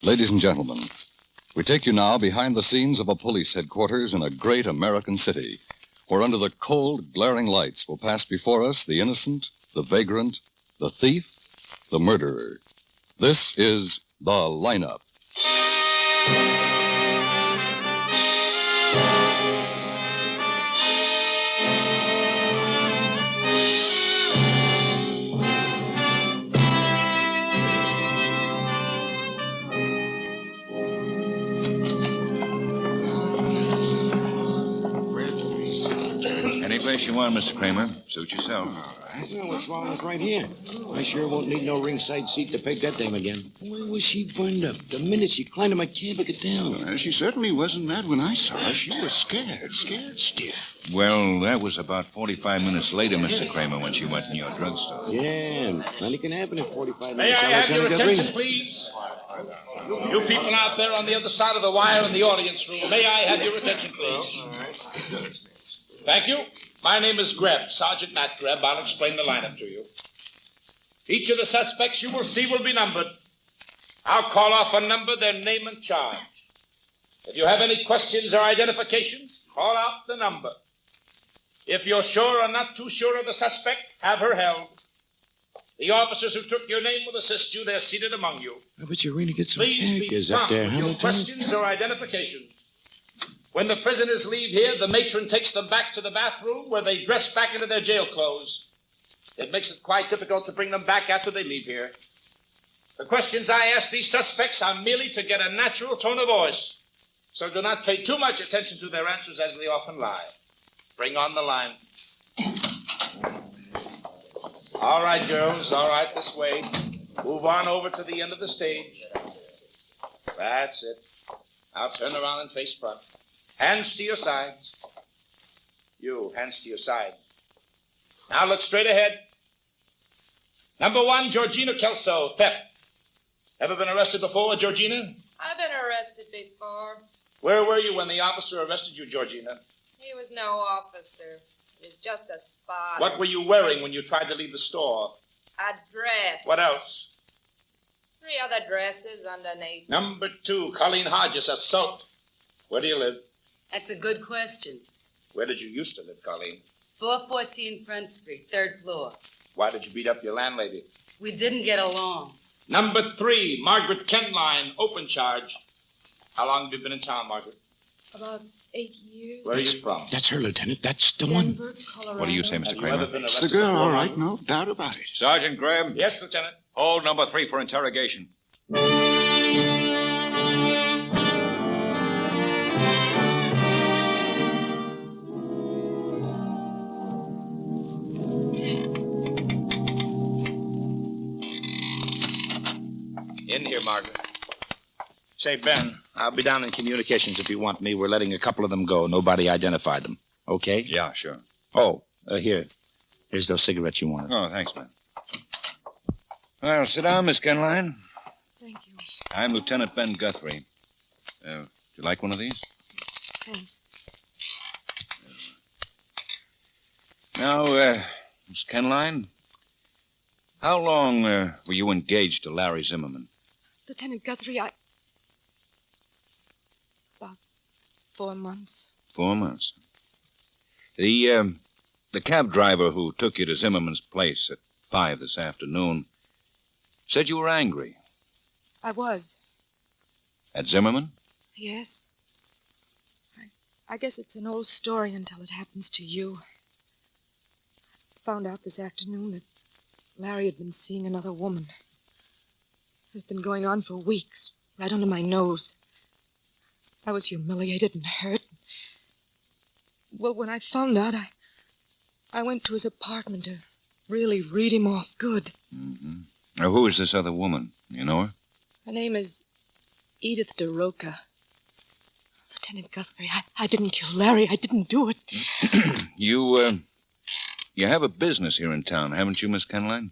Ladies and gentlemen, we take you now behind the scenes of a police headquarters in a great American city, where under the cold, glaring lights will pass before us the innocent, the vagrant, the thief, the murderer. This is The Lineup. Any place you want, Mr. Kramer. Suit yourself. All right. Well, what's wrong with right here? I sure won't need no ringside seat to peg that dame again. Where was she burned up? The minute she climbed in my cab, I got down. Well, she certainly wasn't mad when I saw her. She was scared stiff. Well, that was about 45 minutes later, Mr. Kramer, when she went in your drugstore. Yeah, plenty can happen in 45 minutes. May I have your attention, please? You people out there on the other side of the wire in the audience room, may I have your attention, please? Thank you. My name is Greb, Sergeant Matt Greb. I'll explain the lineup to you. Each of the suspects you will see will be numbered. I'll call off a number, their name and charge. If you have any questions or identifications, call out the number. If you're sure or not too sure of the suspect, have her held. The officers who took your name will assist you. They're seated among you. I bet you really get some Please be characters up prompt there, with huh, your Lieutenant? questions or identification. When the prisoners leave here, the matron takes them back to the bathroom where they dress back into their jail clothes. It makes it quite difficult to bring them back after they leave here. The questions I ask these suspects are merely to get a natural tone of voice, so do not pay too much attention to their answers as they often lie. Bring on the line. All right, girls, all right, this way. Move on over to the end of the stage. That's it. Now turn around and face front. Hands to your sides. You, hands to your side. Now look straight ahead. Number 1, Georgina Kelso, Pep. Ever been arrested before, Georgina? I've been arrested before. Where were you when the officer arrested you, Georgina? He was no officer. He was just a spy. What were you wearing when you tried to leave the store? A dress. What else? 3 other dresses underneath. Number 2, Colleen Hodges, assault. Where do you live? That's a good question. Where did you used to live, Colleen? 414 Front Street, 3rd floor. Why did you beat up your landlady? We didn't get along. Number 3, Margaret Kenline, open charge. How long have you been in town, Margaret? About 8 years. Where are you from? That's her, Lieutenant. That's the one. Denver, Colorado. What do you say, Mr. Have you ever Kramer? been It's arrested the girl, before, all right, Margaret? no doubt about it. Sergeant Graham, Yes, Lieutenant. hold number 3 for interrogation. In here, Margaret. Say, Ben, I'll be down in communications if you want me. We're letting a couple of them go. Nobody identified them. Okay? Yeah, sure. Oh, here. Here's those cigarettes you wanted. Oh, thanks, man. Well, sit down, Miss Kenline. Thank you. I'm Lieutenant Ben Guthrie. Would you like one of these? Thanks. Now, Miss Kenline, how long were you engaged to Larry Zimmerman? Lieutenant Guthrie, about 4 months. 4 months. The cab driver who took you to Zimmerman's place at 5 this afternoon said you were angry. I was. At Zimmerman? Yes. I guess it's an old story until it happens to you. I found out this afternoon that Larry had been seeing another woman. It had been going on for weeks, right under my nose. I was humiliated and hurt. Well, when I found out, I went to his apartment to really read him off good. Mm-hmm. Now, who is this other woman? You know her? Her name is Edith DeRoca. Lieutenant Guthrie, I didn't kill Larry. I didn't do it. You have a business here in town, haven't you, Miss Kenline?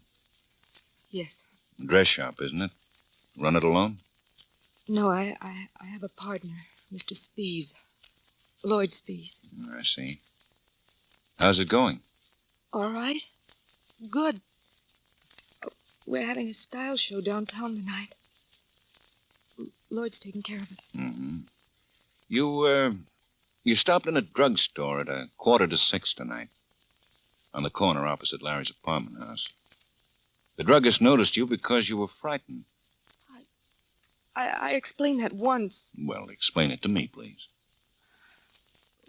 Yes. A dress shop, isn't it? Run it alone? No, I have a partner, Mr. Spees. Lloyd Spees. I see. How's it going? All right. Good. We're having a style show downtown tonight. Lloyd's taking care of it. Mm-hmm. You stopped in a drugstore at 5:45 tonight, on the corner opposite Larry's apartment house. The druggist noticed you because you were frightened. I explained that once. Well, explain it to me, please.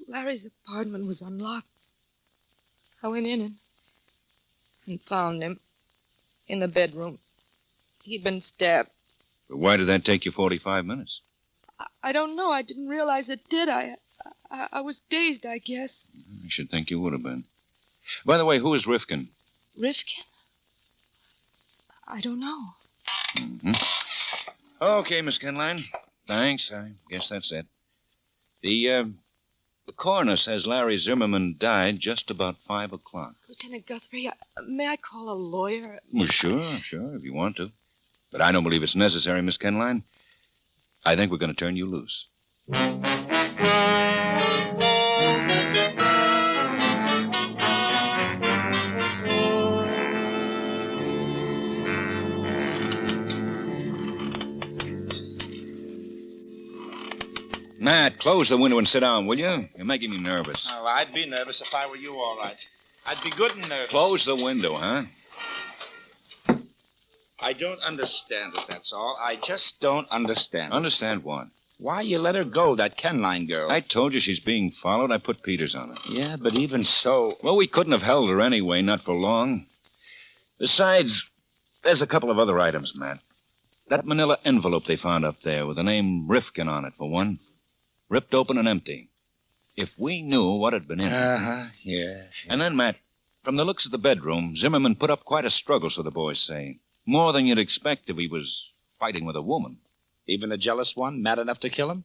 Larry's apartment was unlocked. I went in and found him in the bedroom. He'd been stabbed. But why did that take you 45 minutes? I don't know. I didn't realize it did. I was dazed, I guess. I should think you would have been. By the way, who is Rifkin? Rifkin? I don't know. Mm-hmm. Okay, Miss Kenline. Thanks. I guess that's it. The coroner says Larry Zimmerman died just about 5 o'clock. Lieutenant Guthrie, may I call a lawyer? Well, sure, if you want to. But I don't believe it's necessary, Miss Kenline. I think we're going to turn you loose. Matt, close the window and sit down, will you? You're making me nervous. Oh, I'd be nervous if I were you, all right. I'd be good and nervous. Close the window, huh? I don't understand it, that's all. I just don't understand it. Understand what? Why you let her go, that Kenline girl? I told you she's being followed. I put Peters on her. Yeah, but even so... Well, we couldn't have held her anyway, not for long. Besides, there's a couple of other items, Matt. That manila envelope they found up there with the name Rifkin on it, for one. Ripped open and empty. If we knew what had been in it. Uh-huh, yeah. And then, Matt, from the looks of the bedroom, Zimmerman put up quite a struggle, so the boys say. More than you'd expect if he was fighting with a woman. Even a jealous one, mad enough to kill him?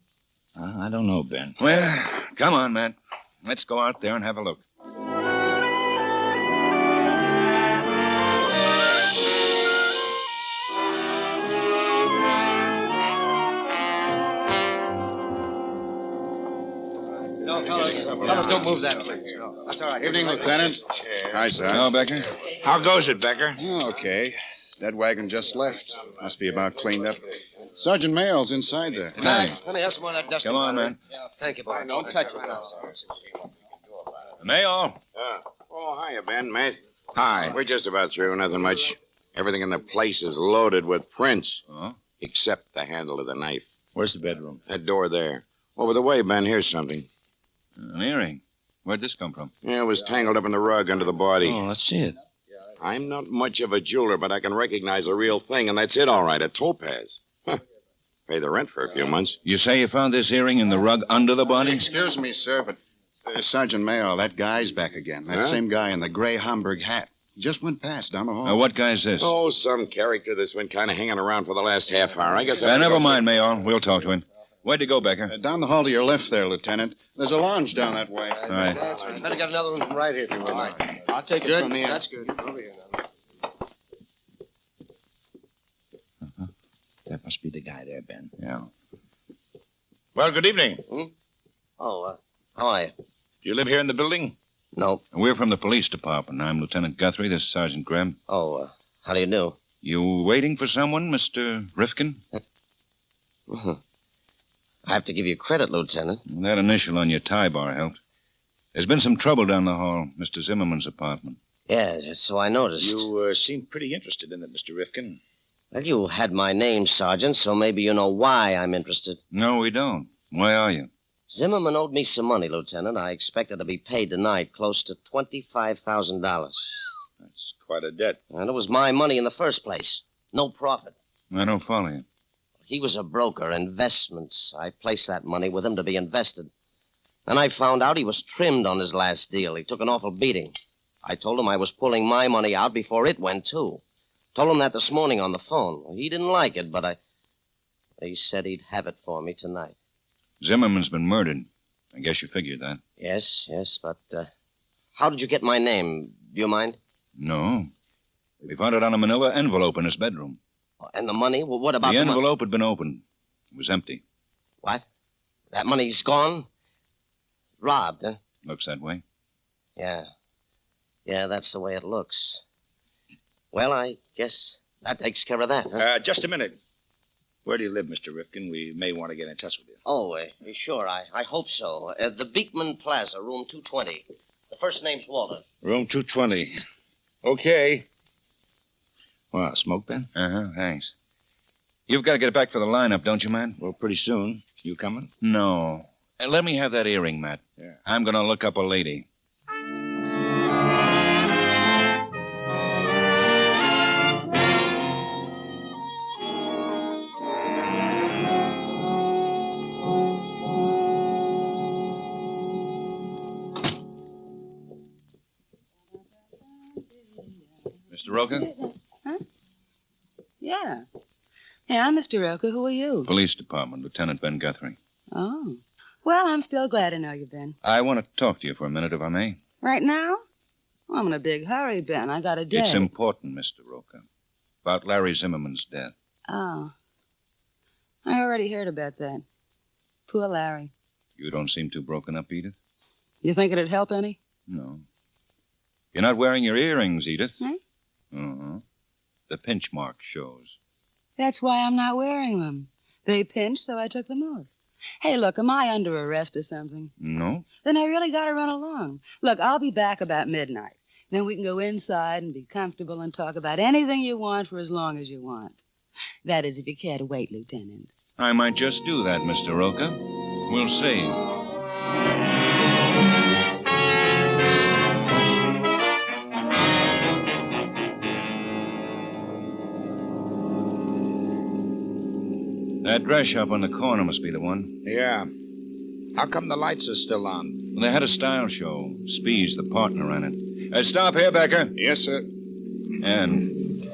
I don't know, Ben. Well, come on, Matt. Let's go out there and have a look. No, fellas, don't move that, please. No, that's all right. Evening, Lieutenant. Hi, sir. Hello, Becker. How goes it, Becker? Okay. That wagon just left. Must be about cleaned up. Sergeant Mayall's inside there. Thanks. Let me have some more of that dust. Come on, man. Yeah, thank you, boy. Don't touch it. Mayall. Oh, hiya, Ben, mate. Hi. We're just about through. Nothing much. Everything in the place is loaded with prints. Oh? Except the handle of the knife. Where's the bedroom? That door there. Over the way, Ben, here's something. An earring. Where'd this come from? Yeah, it was tangled up in the rug under the body. Oh, let's see it. I'm not much of a jeweler, but I can recognize the real thing, and that's it, all right, a Topaz. Huh. Pay the rent for a few months. You say you found this earring in the rug under the body? Excuse me, sir, but Sergeant Mayall, that guy's back again. That same guy in the gray Homburg hat. He just went past down the hall. What guy's this? Oh, some character that's been kind of hanging around for the last half hour. I guess Never mind, Mayall. We'll talk to him. Where'd you go, Becker? Down the hall to your left there, Lieutenant. There's a lounge down that way. All right. Better get another one from right here if you would like. I'll take it from here. That's good. Over here now. That must be the guy there, Ben. Yeah. Well, good evening. Oh, how are you? Do you live here in the building? No. We're from the police department. I'm Lieutenant Guthrie. This is Sergeant Greb. Oh, how do you do? You waiting for someone, Mr. Rifkin? I have to give you credit, Lieutenant. That initial on your tie bar helped. There's been some trouble down the hall, Mr. Zimmerman's apartment. Yeah, so I noticed. You seem pretty interested in it, Mr. Rifkin. Well, you had my name, Sergeant, so maybe you know why I'm interested. No, we don't. Why are you? Zimmerman owed me some money, Lieutenant. I expected to be paid tonight, close to $25,000. That's quite a debt. And it was my money in the first place. No profit. I don't follow you. He was a broker, investments. I placed that money with him to be invested. Then I found out he was trimmed on his last deal. He took an awful beating. I told him I was pulling my money out before it went, too. Told him that this morning on the phone. He didn't like it, but he said he'd have it for me tonight. Zimmerman's been murdered. I guess you figured that. Yes, but how did you get my name? Do you mind? No. We found it on a manila envelope in his bedroom. And the money? Well, what about the the money? envelope had been opened. It was empty. What? That money's gone? Robbed, huh? Looks that way. Yeah. Yeah, that's the way it looks. Well, I guess that takes care of that, huh? Just a minute. Where do you live, Mr. Rifkin? We may want to get in touch with you. Oh, sure, I hope so. The Beekman Plaza, room 220. The first name's Walter. Room 220. Okay. Well, smoke, Ben? Uh-huh, thanks. You've got to get back for the lineup, don't you, man? Well, pretty soon. You coming? No. Let me have that earring, Matt. Yeah. I'm going to look up a lady. Mr. Roca? Huh? Yeah. Yeah, Mr. Roca. Who are you? Police Department, Lieutenant Ben Guthrie. Oh. Well, I'm still glad to know you, Ben. I want to talk to you for a minute, if I may. Right now? Oh, I'm in a big hurry, Ben. I got a date. It's important, Mr. Roca. About Larry Zimmerman's death. Oh. I already heard about that. Poor Larry. You don't seem too broken up, Edith. You think it'd help any? No. You're not wearing your earrings, Edith. Hmm? Uh-huh. The pinch mark shows. That's why I'm not wearing them. They pinched, so I took them off. Hey, look, am I under arrest or something? No? Then I really got to run along. Look, I'll be back about midnight. Then we can go inside and be comfortable and talk about anything you want for as long as you want. That is, if you care to wait, Lieutenant. I might just do that, Mr. Roca. We'll see. That dress shop on the corner must be the one. Yeah. How come the lights are still on? They had a style show. Spees, the partner, ran it. Stop here, Becker. Yes, sir. And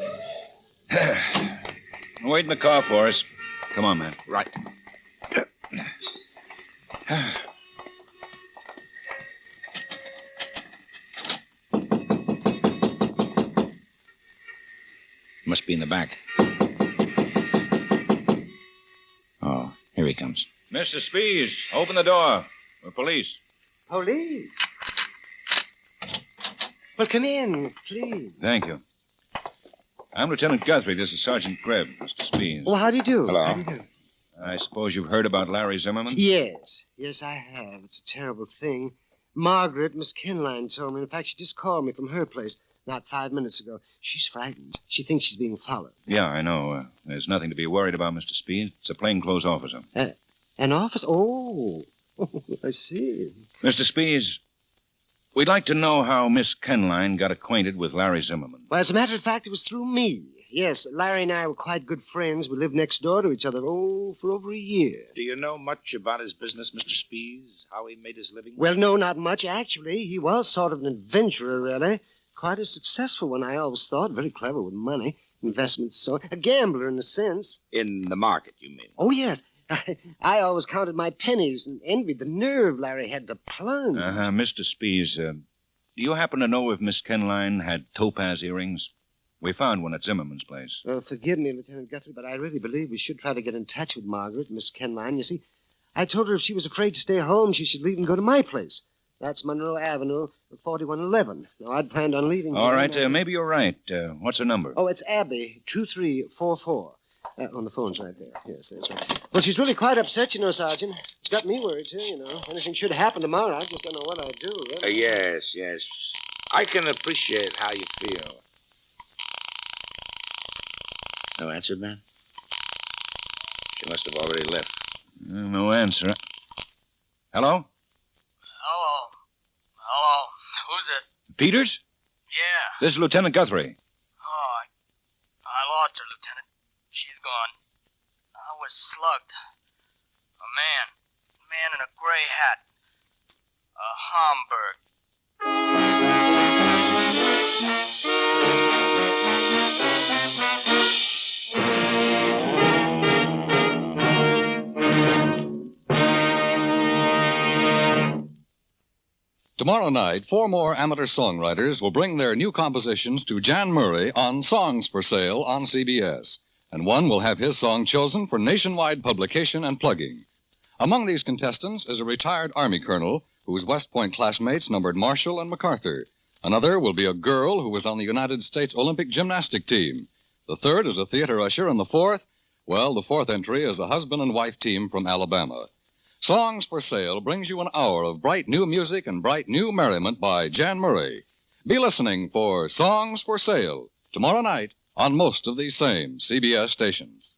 wait in the car for us. Come on, man. Right. Must be in the back. Oh, here he comes. Mr. Spees, open the door. We're police. Police? Well, come in, please. Thank you. I'm Lieutenant Guthrie. This is Sergeant Greb, Mr. Spees. Well, how do you do? Hello. How do you do? I suppose you've heard about Larry Zimmerman? Yes. Yes, I have. It's a terrible thing. Margaret, Miss Kenline, told me. In fact, she just called me from her place not 5 minutes ago. She's frightened. She thinks she's being followed. Yeah, I know. There's nothing to be worried about, Mr. Spees. It's a plainclothes officer. An officer? Oh, I see. Mr. Spees, we'd like to know how Miss Kenline got acquainted with Larry Zimmerman. Well, as a matter of fact, it was through me. Yes, Larry and I were quite good friends. We lived next door to each other, for over a year. Do you know much about his business, Mr. Spees? How he made his living? Well, no, not much, actually. He was sort of an adventurer, really. Quite a successful one, I always thought. Very clever with money. Investments, so... A gambler, in a sense. In the market, you mean? Oh, yes. I always counted my pennies and envied the nerve Larry had to plunge. Mr. Spees, do you happen to know if Miss Kenline had topaz earrings? We found one at Zimmerman's place. Well, forgive me, Lieutenant Guthrie, but I really believe we should try to get in touch with Margaret, Miss Kenline. You see, I told her if she was afraid to stay home, she should leave and go to my place. That's Monroe Avenue, 4111. Now, I'd planned on leaving... All right, maybe you're right. What's her number? Oh, it's Abby, 2344. On the phone's right there. Yes, that's right. Well, she's really quite upset, you know, Sergeant. It's got me worried, too, you know. Anything should happen tomorrow, I just don't know what I'd do, really. Yes. I can appreciate how you feel. No answer, man? She must have already left. No answer. Hello? Hello. Who's this? Peters? Yeah. This is Lieutenant Guthrie. Oh, I lost her, Lieutenant. She's gone. I was slugged. A man in a gray hat. A Homburg. Tomorrow night, 4 more amateur songwriters will bring their new compositions to Jan Murray on Songs for Sale on CBS. And one will have his song chosen for nationwide publication and plugging. Among these contestants is a retired Army colonel whose West Point classmates numbered Marshall and MacArthur. Another will be a girl who was on the United States Olympic gymnastic team. The third is a theater usher, and the fourth, Well, the fourth entry is a husband and wife team from Alabama. Songs for Sale brings you an hour of bright new music and bright new merriment by Jan Murray. Be listening for Songs for Sale tomorrow night on most of these same CBS stations.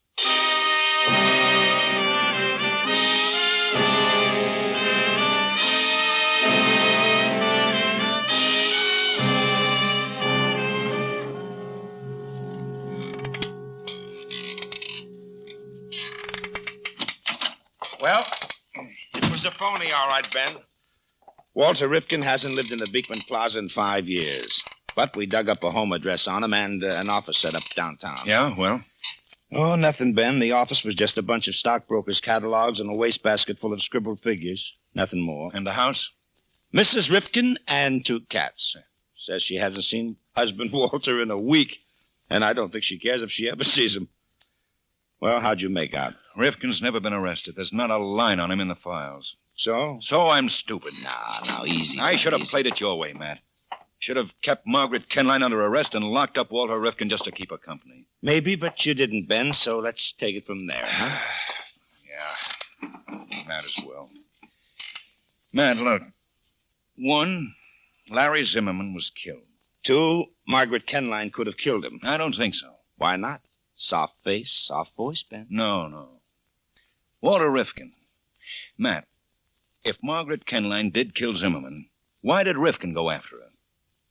Well, it was a phony, all right, Ben. Walter Rifkin hasn't lived in the Beekman Plaza in 5 years. But we dug up a home address on him and an office set up downtown. Yeah, well? Oh, nothing, Ben. The office was just a bunch of stockbrokers' catalogs and a wastebasket full of scribbled figures. Nothing more. And the house? Mrs. Rifkin and 2 cats. Says she hasn't seen husband Walter in a week. And I don't think she cares if she ever sees him. Well, how'd you make out? Rifkin's never been arrested. There's not a line on him in the files. So? So I'm stupid. Now, easy. I should have easy. played it your way, Matt. Should have kept Margaret Kenline under arrest and locked up Walter Rifkin just to keep her company. Maybe, but you didn't, Ben, so let's take it from there, huh? Yeah, might as well. Matt, look. 1, Larry Zimmerman was killed. 2, Margaret Kenline could have killed him. I don't think so. Why not? Soft face, soft voice, Ben. No. Walter Rifkin. Matt, if Margaret Kenline did kill Zimmerman, why did Rifkin go after her?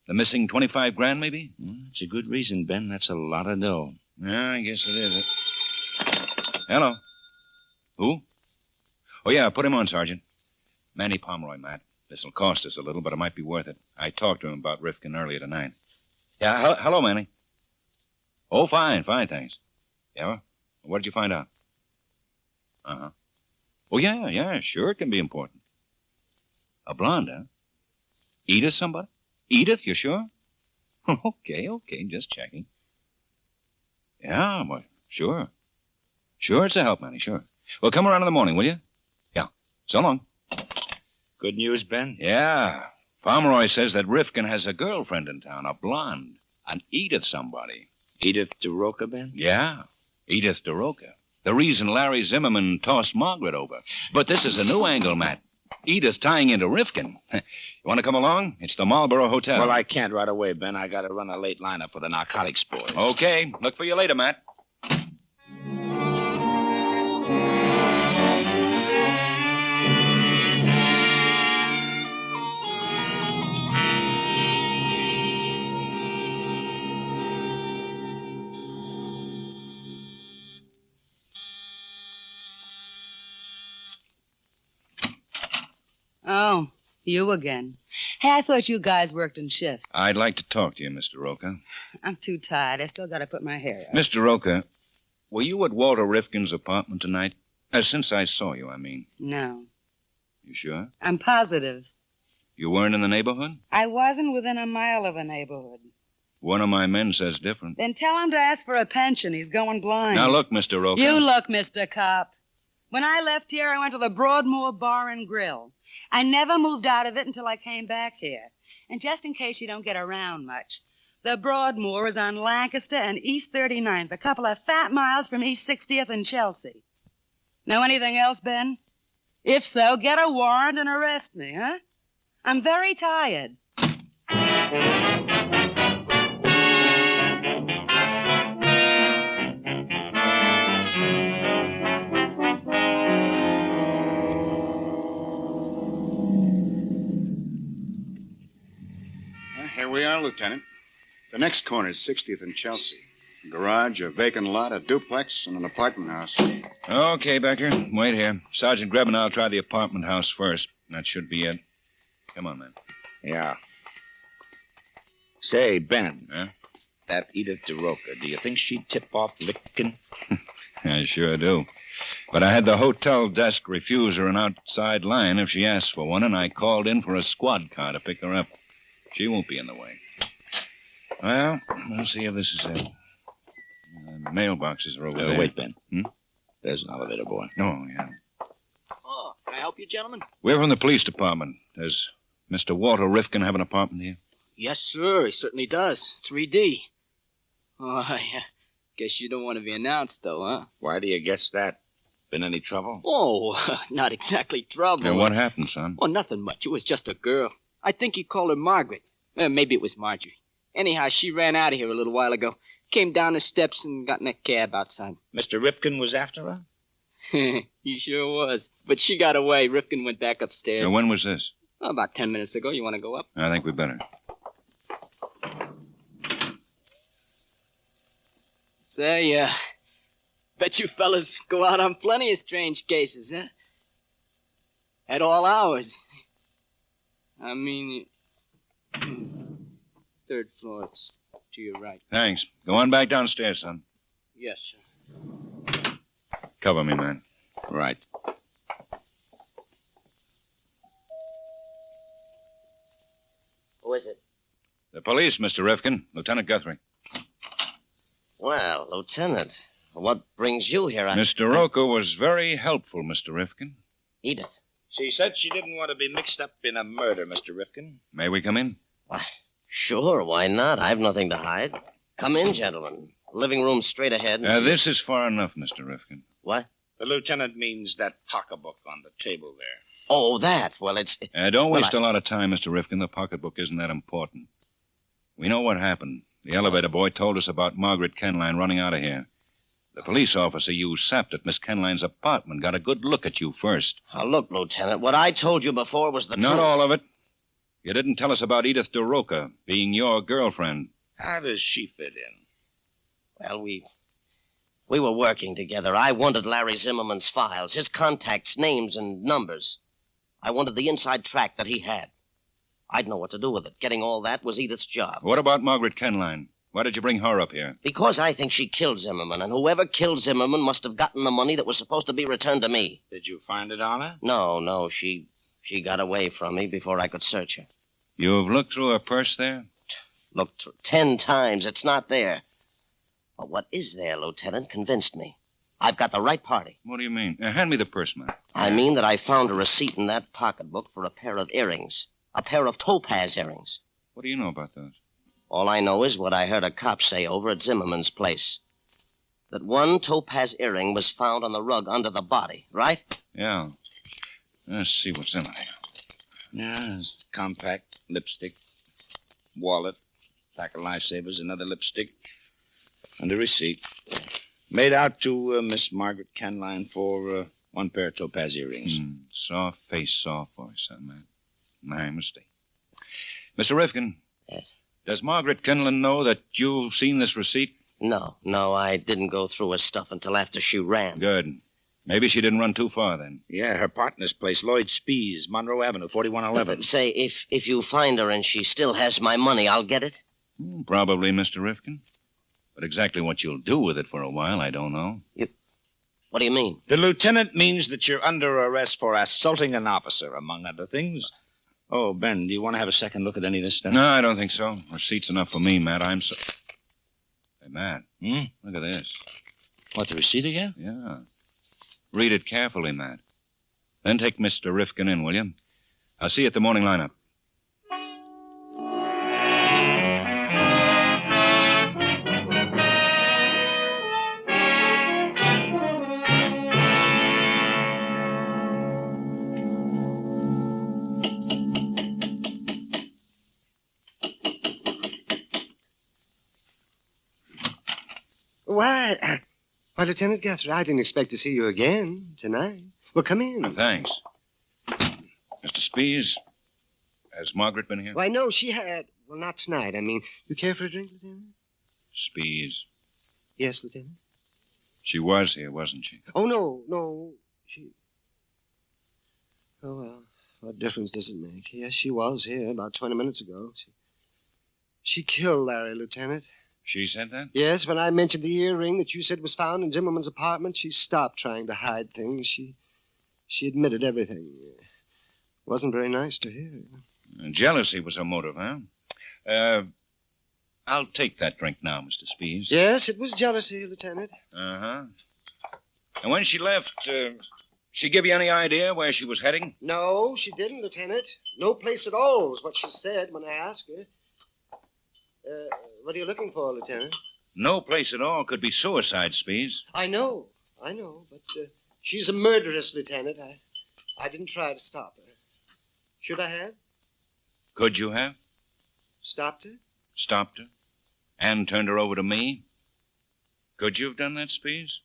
The missing 25 grand, maybe? It's a good reason, Ben. That's a lot of dough. Yeah, I guess it is. Hello. Who? Oh, yeah, put him on, Sergeant. Manny Pomeroy, Matt. This'll cost us a little, but it might be worth it. I talked to him about Rifkin earlier tonight. Yeah, hello, Manny. Oh, fine, thanks. Yeah? What did you find out? Uh-huh. Oh, yeah, sure, it can be important. A blonde, huh? Edith somebody? Edith, you sure? Okay, just checking. Yeah, well, sure. Sure, it's a help, Manny, sure. Well, come around in the morning, will you? Yeah. So long. Good news, Ben? Yeah. Pomeroy says that Rifkin has a girlfriend in town, a blonde. An Edith somebody. Edith DeRoca, Ben? Yeah, Edith DeRoca. The reason Larry Zimmerman tossed Margaret over. But this is a new angle, Matt. Edith tying into Rifkin. You want to come along? It's the Marlboro Hotel. Well, I can't right away, Ben. I got to run a late lineup for the narcotics boys. Okay. Look for you later, Matt. Oh, you again. Hey, I thought you guys worked in shifts. I'd like to talk to you, Mr. Roca. I'm too tired. I still got to put my hair up. Mr. Roca, were you at Walter Rifkin's apartment tonight? Since I saw you, I mean. No. You sure? I'm positive. You weren't in the neighborhood? I wasn't within a mile of a neighborhood. One of my men says different. Then tell him to ask for a pension. He's going blind. Now, look, Mr. Roca. You look, Mr. Cop. When I left here, I went to the Broadmoor Bar and Grill. I never moved out of it until I came back here. And just in case you don't get around much, the Broadmoor is on Lancaster and East 39th, a couple of fat miles from East 60th and Chelsea. Know anything else, Ben? If so, get a warrant and arrest me, huh? I'm very tired. Here we are, Lieutenant. The next corner is 60th and Chelsea. A garage, a vacant lot, a duplex, and an apartment house. Okay, Becker. Wait here. Sergeant Greb and I'll try the apartment house first. That should be it. Come on, man. Yeah. Say, Ben. Huh? That Edith DeRoca, do you think she'd tip off Rifkin? I sure do. But I had the hotel desk refuse her an outside line if she asked for one, and I called in for a squad car to pick her up. She won't be in the way. Well, we'll see if this is it. The mailboxes are over there. Wait, Ben. There's an elevator boy. Oh, yeah. Oh, can I help you, gentlemen? We're from the police department. Does Mr. Walter Rifkin have an apartment here? Yes, sir. He certainly does. 3D. Oh, I Guess you don't want to be announced, though, huh? Why do you guess that? Been any trouble? Oh, not exactly trouble. Now, what happened, son? Oh, nothing much. It was just a girl. I think he called her Margaret. Maybe it was Marjorie. Anyhow, she ran out of here a little while ago. Came down the steps and got in a cab outside. Mr. Rifkin was after her? He sure was. But she got away. Rifkin went back upstairs. Now, when was this? Oh, about 10 minutes ago. You want to go up? I think we better. Say, bet you fellas go out on plenty of strange cases, huh? At all hours. I mean, third floor, it's to your right. Thanks. Go on back downstairs, son. Yes, sir. Cover me, man. Right. Who is it? The police, Mr. Rifkin. Lieutenant Guthrie. Well, Lieutenant, what brings you here? Mr. Roca was very helpful, Mr. Rifkin. Edith. She said she didn't want to be mixed up in a murder, Mr. Rifkin. May we come in? Why, sure, why not? I've nothing to hide. Come in, gentlemen. Living room straight ahead. This is far enough, Mr. Rifkin. What? The lieutenant means that pocketbook on the table there. Oh, that. Well, it's... Don't waste a lot of time, Mr. Rifkin. The pocketbook isn't that important. We know what happened. The elevator boy told us about Margaret Kenline running out of here. The police officer you sapped at Miss Kenline's apartment got a good look at you first. Now, look, Lieutenant, what I told you before was the truth. Not all of it. You didn't tell us about Edith DeRoca being your girlfriend. How does she fit in? Well, we were working together. I wanted Larry Zimmerman's files, his contacts, names, and numbers. I wanted the inside track that he had. I'd know what to do with it. Getting all that was Edith's job. What about Margaret Kenline? Why did you bring her up here? Because I think she killed Zimmerman, and whoever killed Zimmerman must have gotten the money that was supposed to be returned to me. Did you find it on her? No, she got away from me before I could search her. You've looked through her purse there? Looked 10 times. It's not there. But what is there, Lieutenant, convinced me. I've got the right party. What do you mean? Hand me the purse, man. I mean that I found a receipt in that pocketbook for a pair of earrings. A pair of Topaz earrings. What do you know about those? All I know is what I heard a cop say over at Zimmerman's place. That one Topaz earring was found on the rug under the body, right? Yeah. Let's see what's in there. Yeah, compact, lipstick, wallet, pack of lifesavers, another lipstick, and a receipt. Made out to Miss Margaret Kenline for one pair of Topaz earrings. Soft face, soft voice, huh, man? My mistake. Mr. Rifkin. Yes? Does Margaret Kenline know that you've seen this receipt? No, I didn't go through her stuff until after she ran. Good. Maybe she didn't run too far then. Yeah, her partner's place, Lloyd Spees, Monroe Avenue, 4111. Say, if you find her and she still has my money, I'll get it? Probably, Mr. Rifkin. But exactly what you'll do with it for a while, I don't know. What do you mean? The lieutenant means that you're under arrest for assaulting an officer, among other things. Oh, Ben, do you want to have a second look at any of this stuff? No, I don't think so. Receipt's enough for me, Matt. I'm so... Hey, Matt. Look at this. What, the receipt again? Yeah. Read it carefully, Matt. Then take Mr. Rifkin in, will you? I'll see you at the morning lineup. Why, Lieutenant Guthrie, I didn't expect to see you again tonight. Well, come in. Thanks. Mr. Spees, has Margaret been here? Why, no, she had. Well, not tonight. I mean, you care for a drink, Lieutenant? Spees. Yes, Lieutenant. She was here, wasn't she? Oh, no. She... Oh, well, what difference does it make? Yes, she was here about 20 minutes ago. She killed Larry, Lieutenant. She said that? Yes, when I mentioned the earring that you said was found in Zimmerman's apartment, she stopped trying to hide things. She admitted everything. Wasn't very nice to hear. Jealousy was her motive, huh? I'll take that drink now, Mr. Spees. Yes, it was jealousy, Lieutenant. Uh-huh. And when she left, she give you any idea where she was heading? No, she didn't, Lieutenant. No place at all was what she said when I asked her. What are you looking for, Lieutenant? No place at all could be suicide, Spees. I know, but she's a murderess, Lieutenant. I didn't try to stop her. Should I have? Could you have? Stopped her? Stopped her? And turned her over to me? Could you have done that, Spees?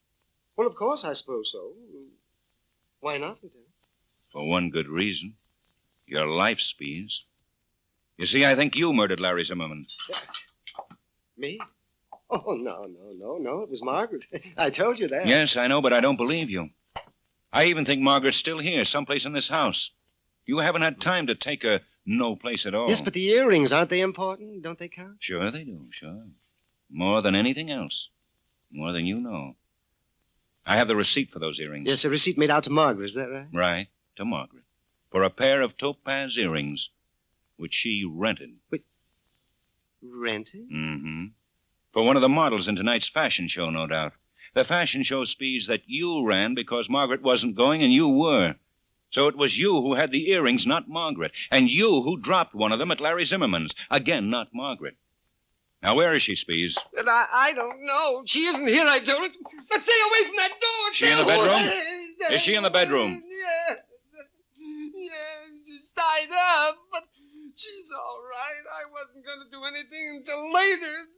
Well, of course, I suppose so. Why not, Lieutenant? For one good reason. Your life, Spees. You see, I think you murdered Larry Zimmerman. Me? Oh, no. It was Margaret. I told you that. Yes, I know, but I don't believe you. I even think Margaret's still here, someplace in this house. You haven't had time to take her no place at all. Yes, but the earrings, aren't they important? Don't they count? Sure they do, sure. More than anything else. More than you know. I have the receipt for those earrings. Yes, a receipt made out to Margaret, is that right? Right, to Margaret. For a pair of Topaz earrings, which she rented. Wait, rented? Mm-hmm. For one of the models in tonight's fashion show, no doubt. The fashion show, Spees, that you ran because Margaret wasn't going and you were. So it was you who had the earrings, not Margaret. And you who dropped one of them at Larry Zimmerman's. Again, not Margaret. Now, where is she, Spees? But I don't know. She isn't here, I told her. Now, stay away from that door. She in the bedroom? Is she in the bedroom? Yes, she's tied up, but she's all right. I wasn't going to do anything until later.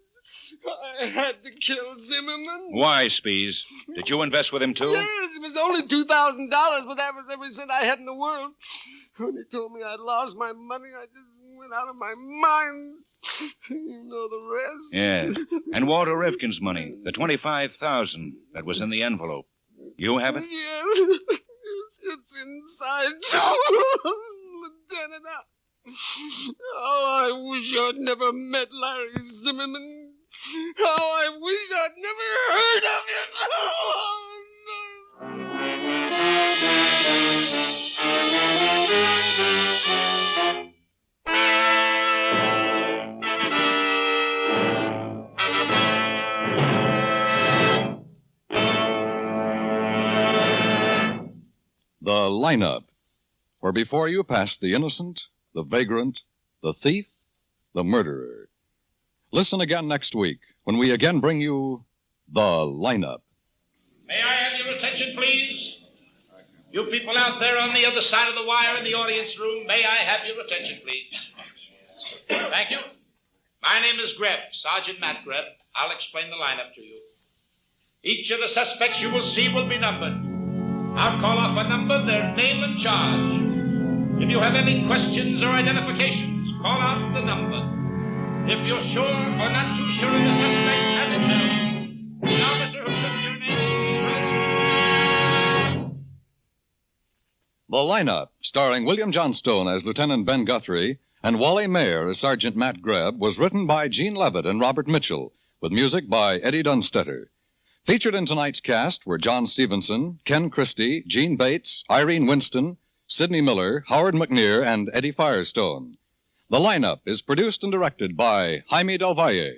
I had to kill Zimmerman. Why, Spees? Did you invest with him, too? Yes, it was only $2,000, but that was every cent I had in the world. When he told me I'd lost my money, I just went out of my mind. You know the rest. Yes. And Walter Rifkin's money, the $25,000 that was in the envelope. You have it? Yes, it's inside. Lieutenant, oh, I wish I'd never met Larry Zimmerman. Oh, I wish I'd never heard of him. Oh, no. The lineup, where before you pass the innocent, the vagrant, the thief, the murderer. Listen again next week when we again bring you The Lineup. May I have your attention, please? You people out there on the other side of the wire in the audience room, may I have your attention, please? Thank you. My name is Greb, Sergeant Matt Greb. I'll explain the lineup to you. Each of the suspects you will see will be numbered. I'll call off a number, their name and charge. If you have any questions or identifications, call out the number. If you're sure or not too sure of the suspect, have it known. Now, Mr. Hooper, your name. The Lineup, starring William Johnstone as Lieutenant Ben Guthrie and Wally Mayer as Sergeant Matt Greb, was written by Gene Levitt and Robert Mitchell, with music by Eddie Dunstetter. Featured in tonight's cast were John Stevenson, Ken Christie, Gene Bates, Irene Winston, Sidney Miller, Howard McNear, and Eddie Firestone. The Lineup is produced and directed by Jaime Del Valle.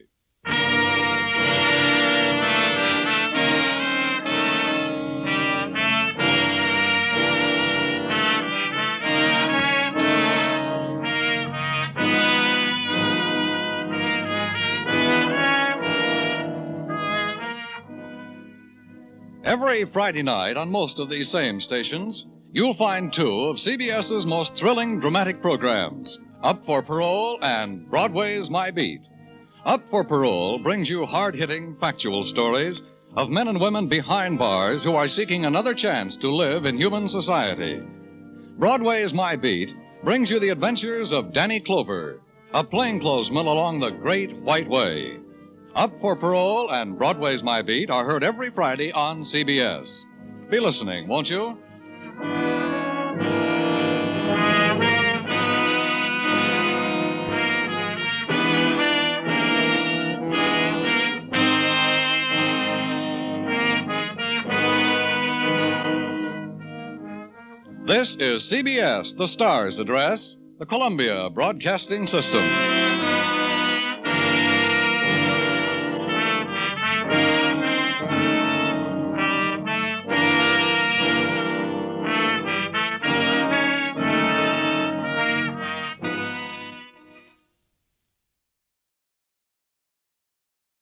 Every Friday night on most of these same stations, you'll find two of CBS's most thrilling dramatic programs, Up for Parole and Broadway's My Beat. Up for Parole brings you hard-hitting, factual stories of men and women behind bars who are seeking another chance to live in human society. Broadway's My Beat brings you the adventures of Danny Clover, a plainclothesman along the Great White Way. Up for Parole and Broadway's My Beat are heard every Friday on CBS. Be listening, won't you? This is CBS, the Star's address, the Columbia Broadcasting System.